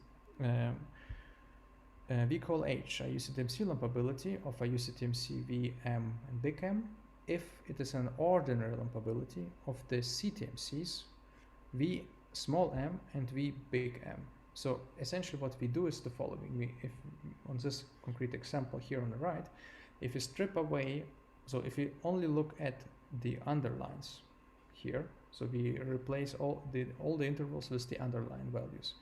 we call H a UCTMC lumpability of a UCTMC V, M, and big M if it is an ordinary lumpability of the CTMCs V small m and V big M. So essentially what we do is the following. If on this concrete example here on the right, if we strip away, so if we only look at the underlines here, so we replace all the intervals with the underline values.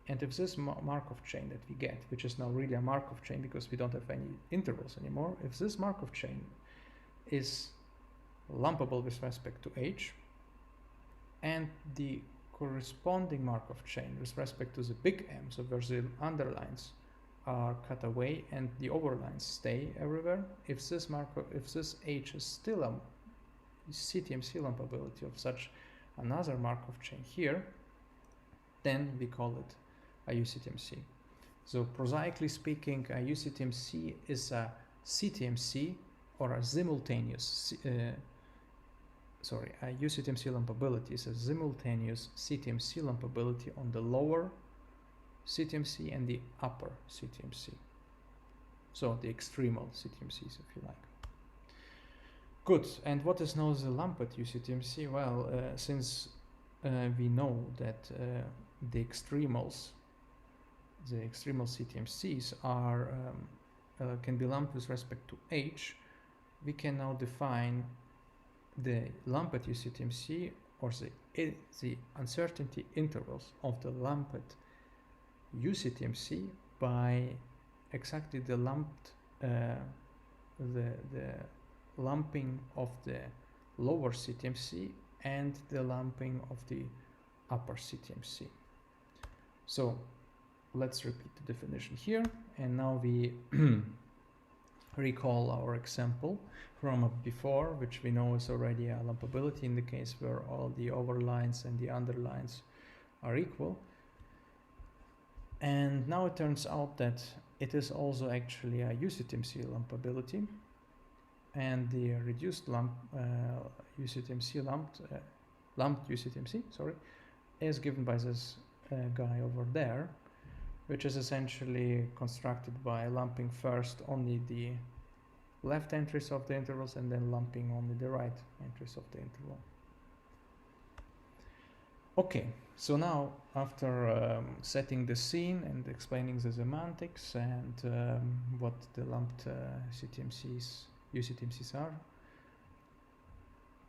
And if this Markov chain that we get, which is now really a Markov chain because we don't have any intervals anymore, if this Markov chain is lumpable with respect to H, and the corresponding Markov chain with respect to the big M, so where the underlines are cut away and the overlines stay everywhere, if this H is still a CTMC lumpability of such another Markov chain here, then we call it a UCTMC. So prosaically speaking, a UCTMC is a CTMC or a simultaneous a UCTMC lumpability is a simultaneous CTMC lumpability on the lower CTMC and the upper CTMC. So the extremal CTMCs, if you like. Good. And what is now the lumped UCTMC? Well, since we know that the extremal CTMCs are can be lumped with respect to H, we can now define the lumped UCTMC or the uncertainty intervals of the lumped UCTMC by exactly the lumped the lumping of the lower CTMC and the lumping of the upper CTMC. So let's repeat the definition here, and now we recall our example from before, which we know is already a lumpability in the case where all the overlines and the underlines are equal. And now it turns out that it is also actually a UCTMC lumpability, and the reduced UCTMC lumped UCTMC, sorry, is given by this guy over there, which is essentially constructed by lumping first only the left entries of the intervals and then lumping only the right entries of the interval. Okay, so now after setting the scene and explaining the semantics and what the lumped UCTMCs are,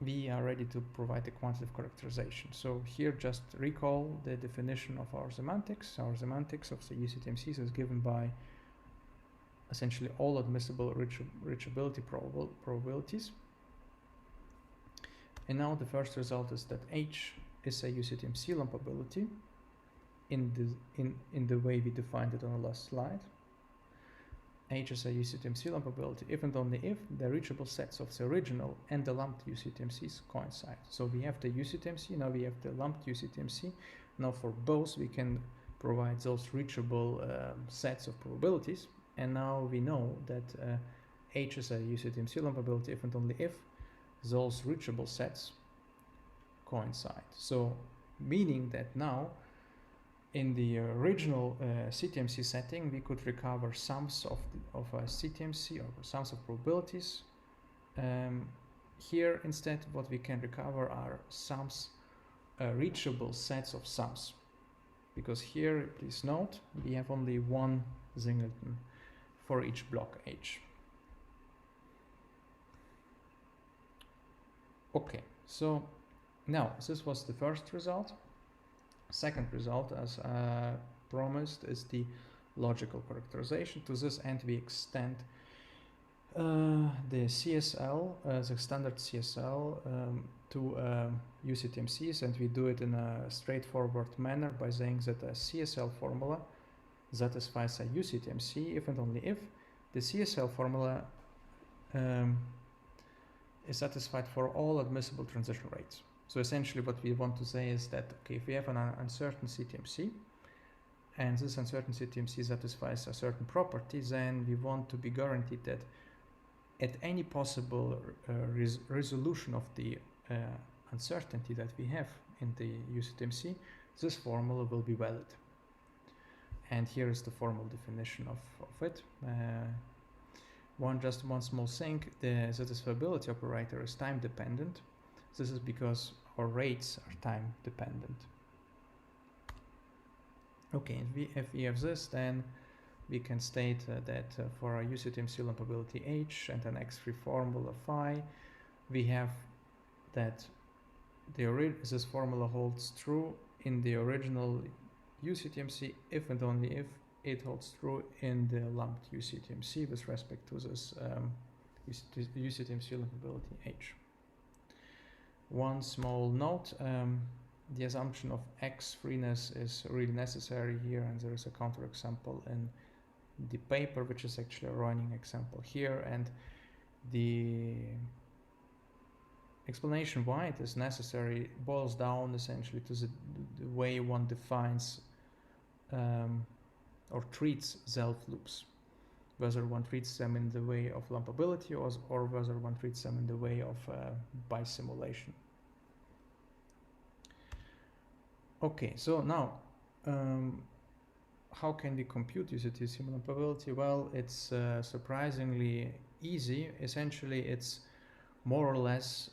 we are ready to provide a quantitative characterization. So here just recall the definition of our semantics. Our semantics of the UCTMCs is given by essentially all admissible reachability probabilities. And now the first result is that H is a UCTMC lumpability in the way we defined it on the last slide. H is a UCTMC lumpability if and only if the reachable sets of the original and the lumped UCTMCs coincide. So we have the UCTMC, now we have the lumped UCTMC. Now for both we can provide those reachable sets of probabilities, and now we know that H is a UCTMC lumpability if and only if those reachable sets coincide. So meaning that now in the original CTMC setting, we could recover sums of a CTMC or sums of probabilities. Here instead what we can recover are sums, reachable sets of sums, because here, please note, we have only one singleton for each block H. Okay, so now this was the first result. Second result, as promised, is the logical characterization. To this end, we extend the CSL, the standard CSL, to UCTMCs, and we do it in a straightforward manner by saying that a CSL formula satisfies a UCTMC if and only if the CSL formula is satisfied for all admissible transition rates. So essentially what we want to say is that, okay, if we have an uncertain CTMC and this uncertain CTMC satisfies a certain property, then we want to be guaranteed that at any possible resolution of the uncertainty that we have in the UCTMC, this formula will be valid. And here is the formal definition of it. Just one small thing, the satisfiability operator is time dependent. This is because our rates are time dependent. Okay, if we have this, then we can state that for a UCTMC lumpability H and an X3 formula phi, we have that this formula holds true in the original UCTMC if and only if it holds true in the lumped UCTMC with respect to this UCTMC lumpability H. One small note, the assumption of X freeness is really necessary here, and there is a counterexample in the paper, which is actually a running example here, and the explanation why it is necessary boils down essentially to the way one defines or treats Zelf loops, whether one treats them in the way of lumpability or whether one treats them in the way of bisimulation. Okay, so now how can we compute UCTMC lumpability? Well, it's surprisingly easy. Essentially, it's more or less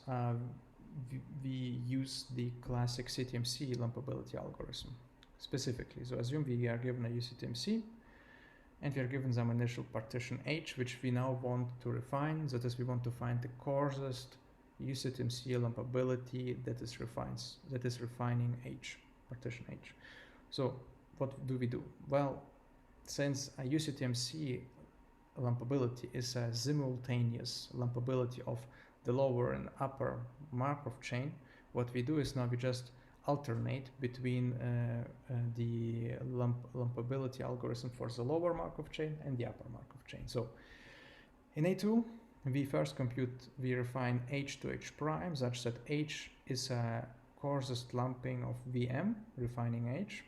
we use the classic Ctmc lumpability algorithm specifically. So assume we are given a UCTMC and we are given some initial partition H, which we now want to refine. That is, we want to find the coarsest UCTMC lumpability that is refining H, partition H. So what do we do? Well, since a UCTMC lumpability is a simultaneous lumpability of the lower and upper Markov chain, what we do is now we just alternate between the lumpability algorithm for the lower Markov chain and the upper Markov chain. So in A2, we refine H to H prime such that H is a coarsest lumping of VM, refining H.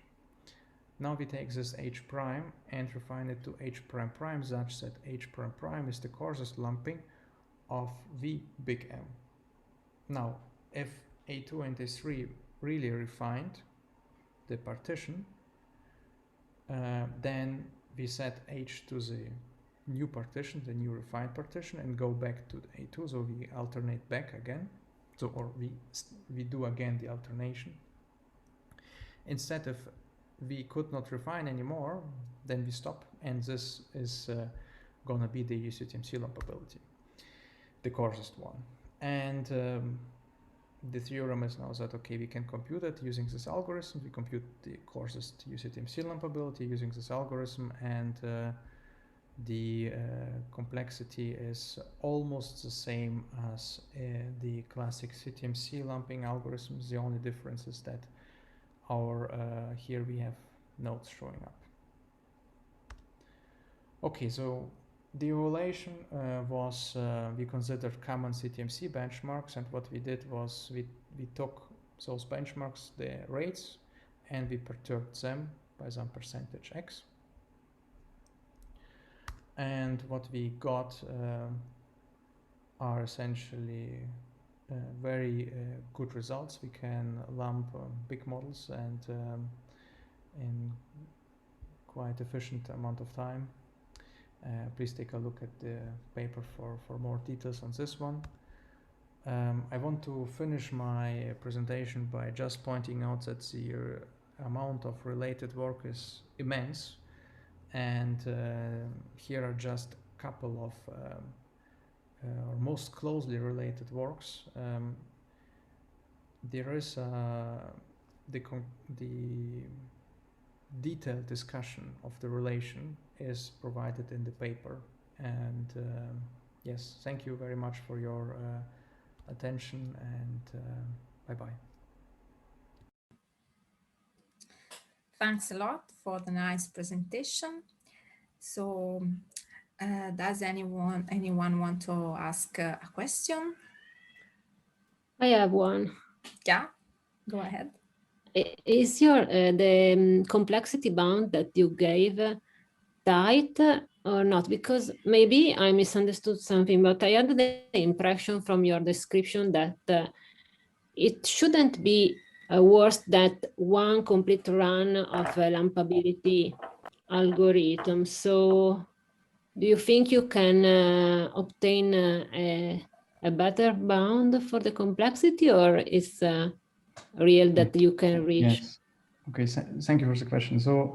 Now we take this H prime and refine it to H prime prime such that H prime prime is the coarsest lumping of V big M. Now, if A2 and A3 really refined the partition, then we set H to the new partition, the new refined partition, and go back to A2. So we alternate back again. So, or we do again the alternation. Instead of we could not refine anymore, then we stop, and this is gonna be the UCTMC lumpability, the coarsest one. And the theorem is now that, okay, we can compute it using this algorithm. We compute the coarsest UCTMC lumpability using this algorithm, and the complexity is almost the same as the classic Ctmc lumping algorithms. The only difference is that here we have nodes showing up. Okay, so the evaluation was we considered common Ctmc benchmarks, and what we did was we took those benchmarks, the rates, and we perturbed them by some percentage X. And what we got are essentially very good results. We can lump big models and in quite efficient amount of time. Please take a look at the paper for more details on this one. I want to finish my presentation by just pointing out that the amount of related work is immense, and here are just a couple of or most closely related works. There is the detailed discussion of the relation is provided in the paper, and yes, thank you very much for your attention, and bye-bye. Thanks a lot for the nice presentation. So does anyone want to ask a question? I have one. Yeah, go ahead. Is the complexity bound that you gave tight or not? Because maybe I misunderstood something, but I had the impression from your description that it shouldn't be worse than one complete run of lumpability algorithm. So do you think you can obtain a better bound for the complexity, or is real that you can reach? Yes. Okay, thank you for the question. So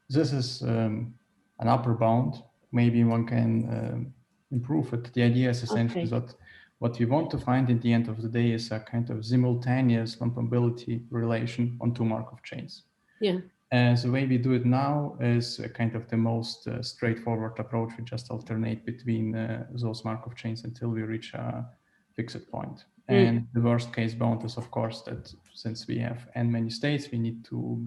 this is an upper bound. Maybe one can improve it. The idea is essentially that what we want to find at the end of the day is a kind of simultaneous lumpability relation on two Markov chains. Yeah. The way we do it now is a kind of the most straightforward approach. We just alternate between those Markov chains until we reach a fixed point. And the worst case bound is, of course, that since we have n many states, we need to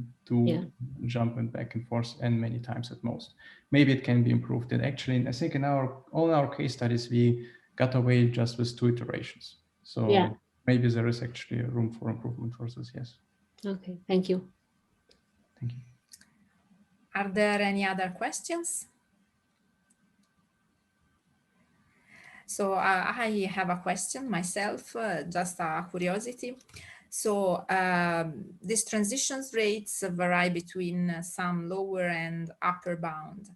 jump and back and forth n many times at most. Maybe it can be improved. And actually, I think in all our case studies, we got away just with 2 iterations. So maybe there is actually a room for improvement for this, yes. Okay, thank you. Thank you. Are there any other questions? So I have a question myself, just a curiosity. So these transitions rates vary between some lower and upper bound.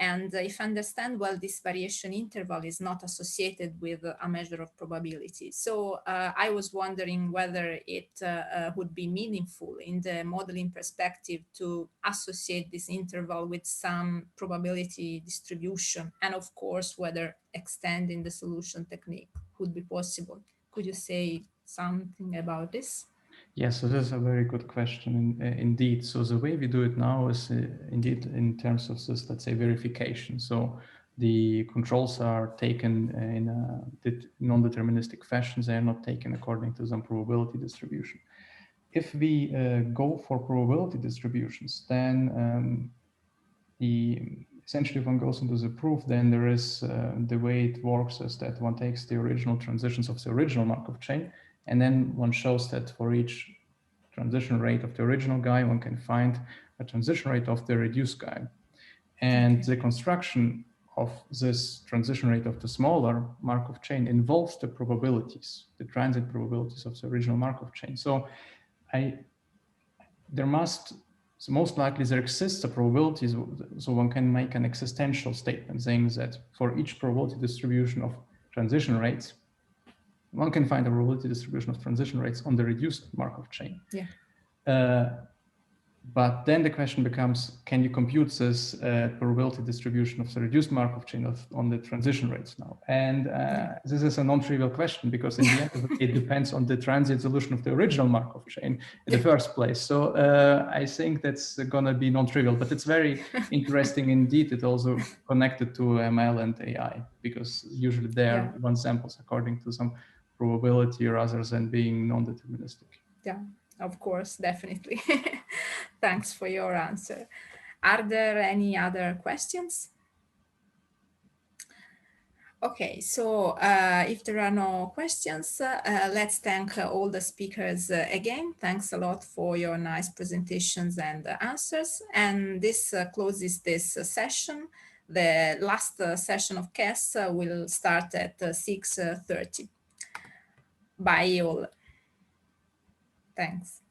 And if I understand well, this variation interval is not associated with a measure of probability. So I was wondering whether it would be meaningful in the modeling perspective to associate this interval with some probability distribution, and of course, whether extending the solution technique would be possible. Could you say something about this? Yes, so this is a very good question indeed. So the way we do it now is indeed in terms of this, let's say, verification. So the controls are taken in a non-deterministic fashion. They are not taken according to some probability distribution. If we go for probability distributions, then essentially if one goes into the proof, then there is the way it works is that one takes the original transitions of the original Markov chain, and then one shows that for each transition rate of the original guy, one can find a transition rate of the reduced guy. And the construction of this transition rate of the smaller Markov chain involves the probabilities, the transit probabilities of the original Markov chain. So most likely there exists a probability, so one can make an existential statement saying that for each probability distribution of transition rates, one can find a probability distribution of transition rates on the reduced Markov chain. But then the question becomes, can you compute this probability distribution of the reduced Markov chain on the transition rates now? And this is a non-trivial question, because in the end of it depends on the transient solution of the original Markov chain in the first place. So I think that's going to be non-trivial, but it's very interesting indeed. It's also connected to ML and AI, because usually there one samples according to some probability rather than being non-deterministic. Yeah, of course, definitely. Thanks for your answer. Are there any other questions? Okay, so if there are no questions, let's thank all the speakers again. Thanks a lot for your nice presentations and answers. And this closes this session. The last session of Qest will start at 6:30. Bye all. Thanks.